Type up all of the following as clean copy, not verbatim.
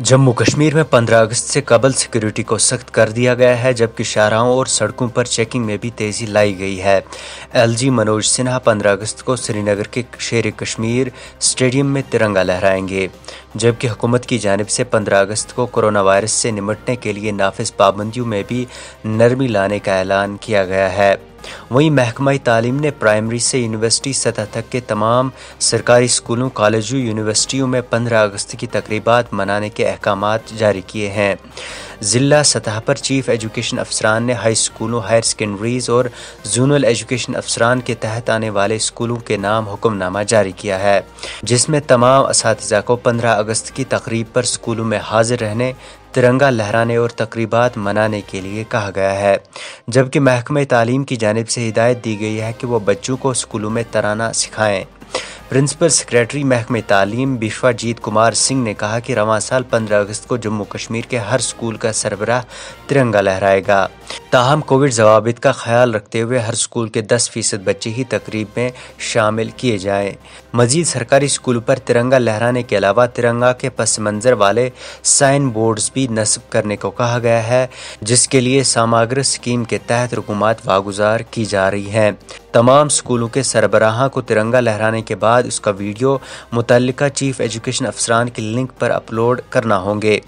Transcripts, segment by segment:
जम्मू कश्मीर में 15 अगस्त से कबल सिक्योरिटी को सख्त कर दिया गया है, जबकि शाहराहों और सड़कों पर चेकिंग में भी तेजी लाई गई है। एलजी मनोज सिन्हा 15 अगस्त को श्रीनगर के शेर कश्मीर स्टेडियम में तिरंगा लहराएंगे, जबकि हुकूमत की जानिब से 15 अगस्त को कोरोना वायरस से निपटने के लिए नाफिज पाबंदियों में भी नरमी लाने का ऐलान किया गया है। वहीं महकमा तालीम ने प्राइमरी से यूनिवर्सिटी सतह तक के तमाम सरकारी स्कूलों, कॉलेजों, यूनिवर्सिटियों में 15 अगस्त की तकरीबात मनाने के अहकामात जारी किए हैं। ज़िला सतह पर चीफ एजुकेशन अफसरान ने हाई स्कूलों, हायर सेकेंडरीज और जोनल एजुकेशन अफसरान के तहत आने वाले स्कूलों के नाम हुक्मनामा जारी किया है, जिसमें तमाम असातिज़ा को 15 अगस्त की तकरीब पर स्कूलों में हाजिर रहने, तिरंगा लहराने और तकरीबात मनाने के लिए कहा गया है। जबकि महकमे तालीम की जानिब से हिदायत दी गई है कि वो बच्चों को स्कूलों में तराना सिखाएं। प्रिंसिपल सेक्रेटरी महकमे तालीम बिश्वजीत कुमार सिंह ने कहा कि रवां साल 15 अगस्त को जम्मू कश्मीर के हर स्कूल का सरबराह तिरंगा लहराएगा। ताहम कोविड जवाबित का ख्याल रखते हुए हर स्कूल के 10% बच्चे ही तकरीब में शामिल किए जाएं। मजीद सरकारी स्कूलों पर तिरंगा लहराने के अलावा तिरंगा के पस मंजर वाले साइन बोर्ड्स भी नस्ब करने को कहा गया है, जिसके लिए सामाग्र स्कीम के तहत रकूमात वागुजार की जा रही है। तमाम स्कूलों के सरबराहां को तिरंगा लहराने के बाद उसका वीडियो मुतल्लिका चीफ एजुकेशन अफसरान की लिंक पर अपलोड करना होंगे।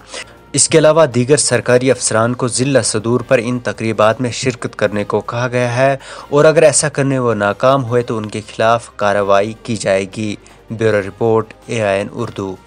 इसके अलावा दीगर सरकारी अफसरान को ज़िला सदूर पर इन तकरीबात में शिरकत करने को कहा गया है, और अगर ऐसा करने वो नाकाम हुए तो उनके खिलाफ कार्रवाई की जाएगी। Bureau report AIN Urdu.